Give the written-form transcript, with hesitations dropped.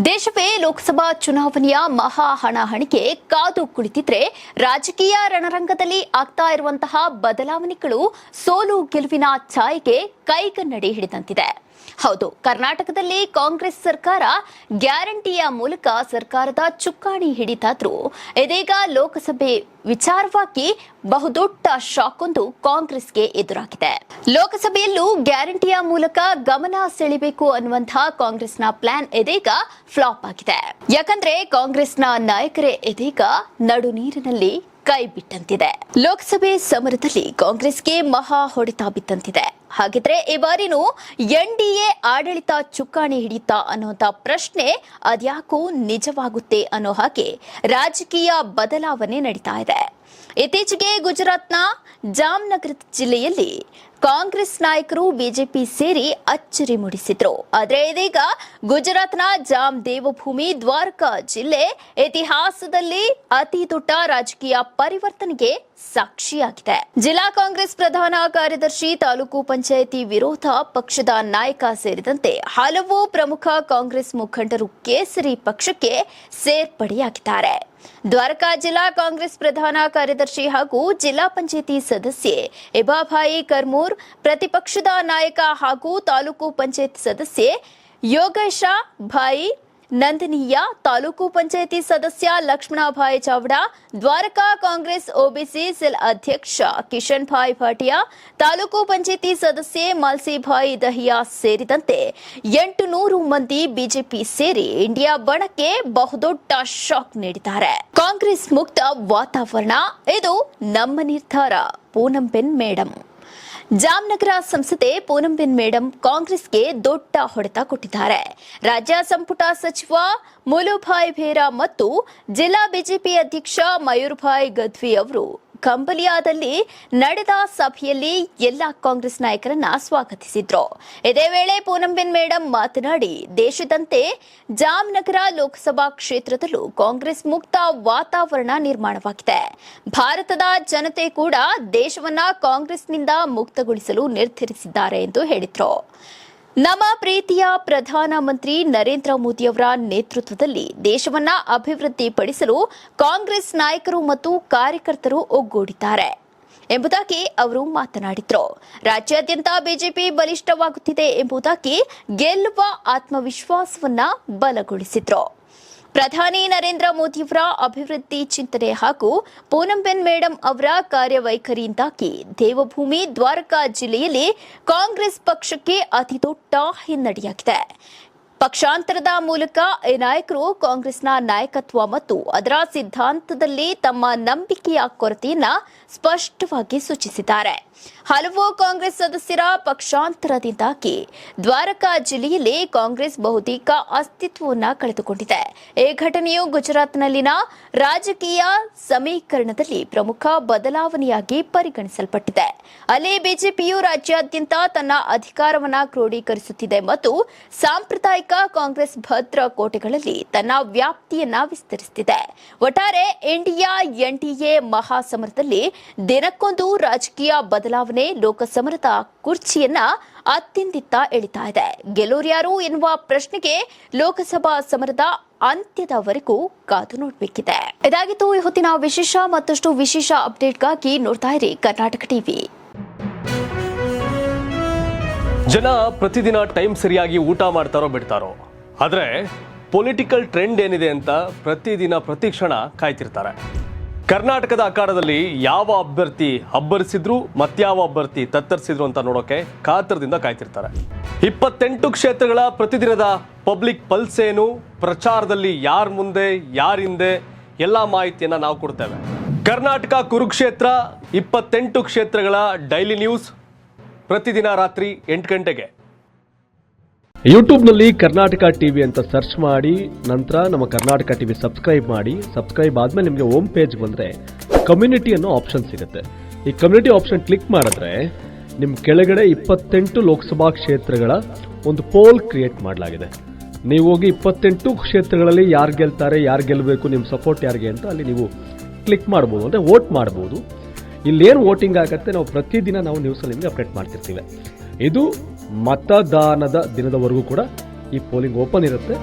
ದೇಶವೇ ಲೋಕಸಭಾ ಚುನಾವಣೆಯ ಮಹಾ ಹಣಾಹಣಿಗೆ ಕಾದು ಕುಳಿತಿದ್ರೆ ರಾಜಕೀಯ ರಣರಂಗದಲ್ಲಿ ಆಗ್ತಾ ಇರುವಂತಹ ಬದಲಾವಣೆಗಳು ಸೋಲು ಗೆಲುವಿನ ಛಾಯೆಗೆ ಕೈಗನ್ನಡಿ ಹಿಡಿದಂತಿದೆ. ಹೌದು, ಕರ್ನಾಟಕದಲ್ಲಿ ಕಾಂಗ್ರೆಸ್ ಸರ್ಕಾರ ಗ್ಯಾರಂಟಿಯ ಮೂಲಕ ಸರ್ಕಾರದ ಚುಕ್ಕಾಣಿ ಹಿಡಿತಾದ್ರೂ ಇದೀಗ ಲೋಕಸಭೆ ವಿಚಾರವಾಗಿ ಬಹುದೊಡ್ಡ ಶಾಕ್ ಒಂದು ಕಾಂಗ್ರೆಸ್ಗೆ ಎದುರಾಗಿದೆ. ಲೋಕಸಭೆಯಲ್ಲೂ ಗ್ಯಾರಂಟಿಯ ಮೂಲಕ ಗಮನ ಸೆಳೆಯಬೇಕು ಅನ್ನುವಂತಹ ಕಾಂಗ್ರೆಸ್ನ ಪ್ಲಾನ್ ಇದೀಗ ಫ್ಲಾಪ್ ಆಗಿದೆ. ಯಾಕಂದ್ರೆ ಕಾಂಗ್ರೆಸ್ನ ನಾಯಕರೇ ಇದೀಗ ನಡು ನೀರಿನಲ್ಲಿ ಕೈ ಬಿಟ್ಟಂತಿದೆ. ಲೋಕಸಭೆ ಸಮರದಲ್ಲಿ ಕಾಂಗ್ರೆಸ್ಗೆ ಮಹಾ ಹೊಡೆತ ಬಿದ್ದಂತಿದೆ. ಹಾಗಿದ್ರೆ ಈ ಬಾರಿನೂ ಎನ್ಡಿಎ ಆಡಳಿತ ಚುಕ್ಕಾಣಿ ಹಿಡಿಯುತ್ತಾ ಅನ್ನುವಂತ ಪ್ರಶ್ನೆ ಅದ್ಯಾಕೋ ನಿಜವಾಗುತ್ತೆ ಅನ್ನೋ ಹಾಗೆ ರಾಜಕೀಯ ಬದಲಾವಣೆ ನಡೀತಾ ಇದೆ. ಇತ್ತೀಚೆಗೆ ಗುಜರಾತ್ನ ಜಾಮ್ನಗರ ಜಿಲ್ಲೆಯಲ್ಲಿ ಕಾಂಗ್ರೆಸ್ ನಾಯಕರು ಬಿಜೆಪಿ ಸೇರಿ ಅಚ್ಚರಿ ಮೂಡಿಸಿದ್ರು. ಆದರೆ ಇದೀಗ ಗುಜರಾತ್ನ ಜಾಮ್ ದೇವಭೂಮಿ ದ್ವಾರಕಾ ಜಿಲ್ಲೆ ಇತಿಹಾಸದಲ್ಲಿ ಅತಿ ದೊಡ್ಡ ರಾಜಕೀಯ ಪರಿವರ್ತನೆಗೆ ಸಾಕ್ಷಿಯಾಗಿದೆ. ಜಿಲ್ಲಾ ಕಾಂಗ್ರೆಸ್ ಪ್ರಧಾನ ಕಾರ್ಯದರ್ಶಿ, ತಾಲೂಕು ಪಂಚಾಯಿತಿ ವಿರೋಧ ಪಕ್ಷದ ನಾಯಕ ಸೇರಿದಂತೆ ಹಲವು ಪ್ರಮುಖ ಕಾಂಗ್ರೆಸ್ ಮುಖಂಡರು ಕೇಸರಿ ಪಕ್ಷಕ್ಕೆ ಸೇರ್ಪಡೆಯಾಗಿದ್ದಾರೆ. ದ್ವಾರಕಾ ಜಿಲ್ಲಾ ಕಾಂಗ್ರೆಸ್ ಪ್ರಧಾನ ಕಾರ್ಯದರ್ಶಿ ಹಾಗೂ ಜಿಲ್ಲಾ ಪಂಚಾಯಿತಿ ಸದಸ್ಯೆ ಇಬಾಭಾಯಿ ಕರ್ಮೂರ್, ಪ್ರತಿಪಕ್ಷದ ನಾಯಕ ಹಾಗೂ ತಾಲೂಕು ಪಂಚಾಯತ್ ಸದಸ್ಯೆ ಯೋಗೇಶ ಭಾಯಿ ನಂದನೀಯ, ತಾಲೂಕು ಪಂಚಾಯಿತಿ ಸದಸ್ಯ ಲಕ್ಷ್ಮಣಭಾಯಿ ಚಾವಡಾ, ದ್ವಾರಕಾ ಕಾಂಗ್ರೆಸ್ ಒಬಿಸಿ ಸೆಲ್ ಅಧ್ಯಕ್ಷ ಕಿಶನ್ ಭಾಯ್ ಭಾಟಿಯಾ, ತಾಲೂಕು ಪಂಚಾಯಿತಿ ಸದಸ್ಯೆ ಮಾಲ್ಸಿಭಾಯಿ ದಹಿಯಾ ಸೇರಿದಂತೆ 800 ಮಂದಿ ಬಿಜೆಪಿ ಸೇರಿ ಇಂಡಿಯಾ ಬಣಕ್ಕೆ ಬಹುದೊಡ್ಡ ಶಾಕ್ ನೀಡಿದ್ದಾರೆ. ಕಾಂಗ್ರೆಸ್ ಮುಕ್ತ ವಾತಾವರಣ, ಇದು ನಮ್ಮ ನಿರ್ಧಾರ. ಪೂನಂಬೆನ್ ಮೇಡಂ. ಜಾಮ್ನಗರ ಸಂಸದೆ ಪೂನಂಬೆನ್ ಮೇಡಂ ಕಾಂಗ್ರೆಸ್ಗೆ ದೊಡ್ಡ ಹೊಡೆತ ಕೊಟ್ಟಿದ್ದಾರೆ. ರಾಜ್ಯ ಸಂಪುಟ ಸಚಿವ ಮುಲುಭಾಯ್ ಬೇರಾ ಮತ್ತು ಜಿಲ್ಲಾ ಬಿಜೆಪಿ ಅಧ್ಯಕ್ಷ ಮಯೂರ್ಭಾಯ್ ಗದ್ವಿ ಅವರು ಕಂಬಲಿಯಾದಲ್ಲಿ ನಡೆದ ಸಭೆಯಲ್ಲಿ ಎಲ್ಲ ಕಾಂಗ್ರೆಸ್ ನಾಯಕರನ್ನ ಸ್ವಾಗತಿಸಿದ್ರು. ಇದೇ ವೇಳೆ ಪೂನಂಬೆನ್ ಮೇಡಂ ಮಾತನಾಡಿ, ದೇಶದಂತೆ ಜಾಮ್ನಗರ ಲೋಕಸಭಾ ಕ್ಷೇತ್ರದಲ್ಲೂ ಕಾಂಗ್ರೆಸ್ ಮುಕ್ತ ವಾತಾವರಣ ನಿರ್ಮಾಣವಾಗಿದೆ. ಭಾರತದ ಜನತೆ ಕೂಡ ದೇಶವನ್ನ ಕಾಂಗ್ರೆಸ್ನಿಂದ ಮುಕ್ತಗೊಳಿಸಲು ನಿರ್ಧರಿಸಿದ್ದಾರೆ ಎಂದು ಹೇಳಿದ್ರು. ನಮ್ಮ ಪ್ರೀತಿಯ ಪ್ರಧಾನಮಂತ್ರಿ ನರೇಂದ್ರ ಮೋದಿಯವರ ನೇತೃತ್ವದಲ್ಲಿ ದೇಶವನ್ನ ಅಭಿವೃದ್ಧಿಪಡಿಸಲು ಕಾಂಗ್ರೆಸ್ ನಾಯಕರು ಮತ್ತು ಕಾರ್ಯಕರ್ತರು ಒಗ್ಗೂಡಿದ್ದಾರೆ ಎಂಬುದಾಗಿ ಅವರು ಮಾತನಾಡಿದರು. ರಾಜ್ಯಾದ್ಯಂತ ಬಿಜೆಪಿ ಬಲಿಷ್ಠವಾಗುತ್ತಿದೆ ಎಂಬುದಾಗಿ ಗೆಲ್ಲುವ ಆತ್ಮವಿಶ್ವಾಸವನ್ನ ಬಲಗೊಳಿಸಿದ್ರು. ಪ್ರಧಾನಿ ನರೇಂದ್ರ ಮೋದಿಯವರ ಅಭಿವೃದ್ಧಿ ಚಿಂತನೆ ಹಾಗೂ ಪೂನಂಬೆನ್ ಮೇಡಂ ಅವರ ಕಾರ್ಯವೈಖರಿಯಿಂದಾಗಿ ದೇವಭೂಮಿ ದ್ವಾರಕಾ ಜಿಲ್ಲೆಯಲ್ಲಿ ಕಾಂಗ್ರೆಸ್ ಪಕ್ಷಕ್ಕೆ ಅತಿದೊಡ್ಡ ಹಿನ್ನಡೆಯಾಗಿದೆ. ಪಕ್ಷಾಂತರದ ಮೂಲಕ ಈ ನಾಯಕರು ಕಾಂಗ್ರೆಸ್ನ ನಾಯಕತ್ವ ಮತ್ತು ಅದರ ಸಿದ್ಧಾಂತದಲ್ಲಿ ತಮ್ಮ ನಂಬಿಕೆಯ ಕೊರತೆಯನ್ನ ಸ್ಪಷ್ಟವಾಗಿ ಸೂಚಿಸಿದ್ದಾರೆ. ಹಲವು ಕಾಂಗ್ರೆಸ್ ಸದಸ್ಯರ ಪಕ್ಷಾಂತರದಿಂದಾಗಿ ದ್ವಾರಕಾ ಜಿಲ್ಲೆಯಲ್ಲಿ ಕಾಂಗ್ರೆಸ್ ಬಹುತೇಕ ಅಸ್ತಿತ್ವವನ್ನು ಕಳೆದುಕೊಂಡಿದೆ. ಈ ಘಟನೆಯು ಗುಜರಾತ್ನಲ್ಲಿನ ರಾಜಕೀಯ ಸಮೀಕರಣದಲ್ಲಿ ಪ್ರಮುಖ ಬದಲಾವಣೆಯಾಗಿ ಪರಿಗಣಿಸಲ್ಪಟ್ಟಿದೆ. ಅಲ್ಲಿ ಬಿಜೆಪಿಯು ರಾಜ್ಯಾದ್ಯಂತ ತನ್ನ ಅಧಿಕಾರವನ್ನು ಕ್ರೋಢೀಕರಿಸುತ್ತಿದೆ ಮತ್ತು ಸಾಂಪ್ರದಾಯಿಕ ಕಾಂಗ್ರೆಸ್ ಭದ್ರ ಕೋಟೆಗಳಲ್ಲಿ ತನ್ನ ವ್ಯಾಪ್ತಿಯನ್ನ ವಿಸ್ತರಿಸುತ್ತಿದೆ. ಒಟ್ಟಾರೆ ಇಂಡಿಯಾ ಎನ್ಡಿಎ ಮಹಾಸಮರದಲ್ಲಿ ದಿನಕ್ಕೊಂದು ರಾಜಕೀಯ ಬದಲಾವಣೆ ಲೋಕಸಮರದ ಕುರ್ಚಿಯನ್ನ ಅತ್ತಿಂದಿತ್ತ ಎಳಿತಾ ಇದೆ. ಗೆಲುವ್ಯಾರು ಎನ್ನುವ ಪ್ರಶ್ನೆಗೆ ಲೋಕಸಭಾ ಸಮರದ ಅಂತ್ಯದವರೆಗೂ ಕಾದು ನೋಡಬೇಕಿದೆ. ಇದಾಗಿತ್ತು ಈ ಹೊತ್ತಿನ ವಿಶೇಷ. ಮತ್ತಷ್ಟು ವಿಶೇಷ ಅಪ್ಡೇಟ್ಗಾಗಿ ನೋಡ್ತಾ ಇರಿ ಕರ್ನಾಟಕ ಟಿವಿ. ಜನ ಪ್ರತಿದಿನ ಟೈಮ್ ಸರಿಯಾಗಿ ಊಟ ಮಾಡ್ತಾರೋ ಬಿಡ್ತಾರೋ, ಆದರೆ ಪೊಲಿಟಿಕಲ್ ಟ್ರೆಂಡ್ ಏನಿದೆ ಅಂತ ಪ್ರತಿದಿನ ಪ್ರತಿಕ್ಷಣ ಕಾಯ್ತಿರ್ತಾರೆ. ಕರ್ನಾಟಕದ ಅಖಾಡದಲ್ಲಿ ಯಾವ ಅಭ್ಯರ್ಥಿ ಅಬ್ಬರಿಸಿದ್ರು ಮತ್ಯಾವ ಅಭ್ಯರ್ಥಿ ತತ್ತರಿಸಿದ್ರು ಅಂತ ನೋಡೋಕೆ ಕಾತರದಿಂದ ಕಾಯ್ತಿರ್ತಾರೆ. 28 ಕ್ಷೇತ್ರಗಳ ಪ್ರತಿದಿನದ ಪಬ್ಲಿಕ್ ಪಲ್ಸ್ ಏನು, ಪ್ರಚಾರದಲ್ಲಿ ಯಾರ ಮುಂದೆ ಯಾರ ಹಿಂದೆ ಎಲ್ಲ ಮಾಹಿತಿಯನ್ನ ನಾವು ಕೊಡ್ತೇವೆ. ಕರ್ನಾಟಕ ಕುರುಕ್ಷೇತ್ರ 28 ಕ್ಷೇತ್ರಗಳ ಡೈಲಿ ನ್ಯೂಸ್ ಪ್ರತಿದಿನ ರಾತ್ರಿ 8 ಗಂಟೆಗೆ ಯೂಟ್ಯೂಬ್ನಲ್ಲಿ ಕರ್ನಾಟಕ ಟಿವಿ ಅಂತ ಸರ್ಚ್ ಮಾಡಿ, ನಂತರ ನಮ್ಮ ಕರ್ನಾಟಕ ಟಿವಿ ಸಬ್ಸ್ಕ್ರೈಬ್ ಮಾಡಿ. ಸಬ್ಸ್ಕ್ರೈಬ್ ಆದ್ಮೇಲೆ ನಿಮಗೆ ಹೋಮ್ ಪೇಜ್ ಬಂದರೆ ಕಮ್ಯುನಿಟಿ ಅನ್ನೋ ಆಪ್ಷನ್ ಸಿಗುತ್ತೆ. ಈ ಕಮ್ಯುನಿಟಿ ಆಪ್ಷನ್ ಕ್ಲಿಕ್ ಮಾಡಿದ್ರೆ ನಿಮ್ಮ ಕೆಳಗಡೆ 28 ಲೋಕಸಭಾ ಕ್ಷೇತ್ರಗಳ ಒಂದು ಪೋಲ್ ಕ್ರಿಯೇಟ್ ಮಾಡಲಾಗಿದೆ. ನೀವು ಹೋಗಿ 28 ಕ್ಷೇತ್ರಗಳಲ್ಲಿ ಯಾರು ಗೆಲ್ತಾರೆ, ಯಾರು ಗೆಲ್ಲಬೇಕು, ನಿಮ್ಮ ಸಪೋರ್ಟ್ ಯಾರಿಗೆ ಅಂತ ಅಲ್ಲಿ ನೀವು ಕ್ಲಿಕ್ ಮಾಡ್ಬೋದು, ಅಂದರೆ ವೋಟ್ ಮಾಡ್ಬೋದು. ಇಲ್ಲೇನು ವೋಟಿಂಗ್ ಆಗುತ್ತೆ ನಾವು ಪ್ರತಿದಿನ ನಾವು ನ್ಯೂಸಲ್ಲಿ ನಿಮಗೆ ಅಪ್ಡೇಟ್ ಮಾಡ್ತಿರ್ತೀವಿ. ಇದು ಮತದಾನದ ದಿನದವರೆಗೂ ಕೂಡ ಈ ಪೋಲಿಂಗ್ ಓಪನ್ ಇರುತ್ತೆ.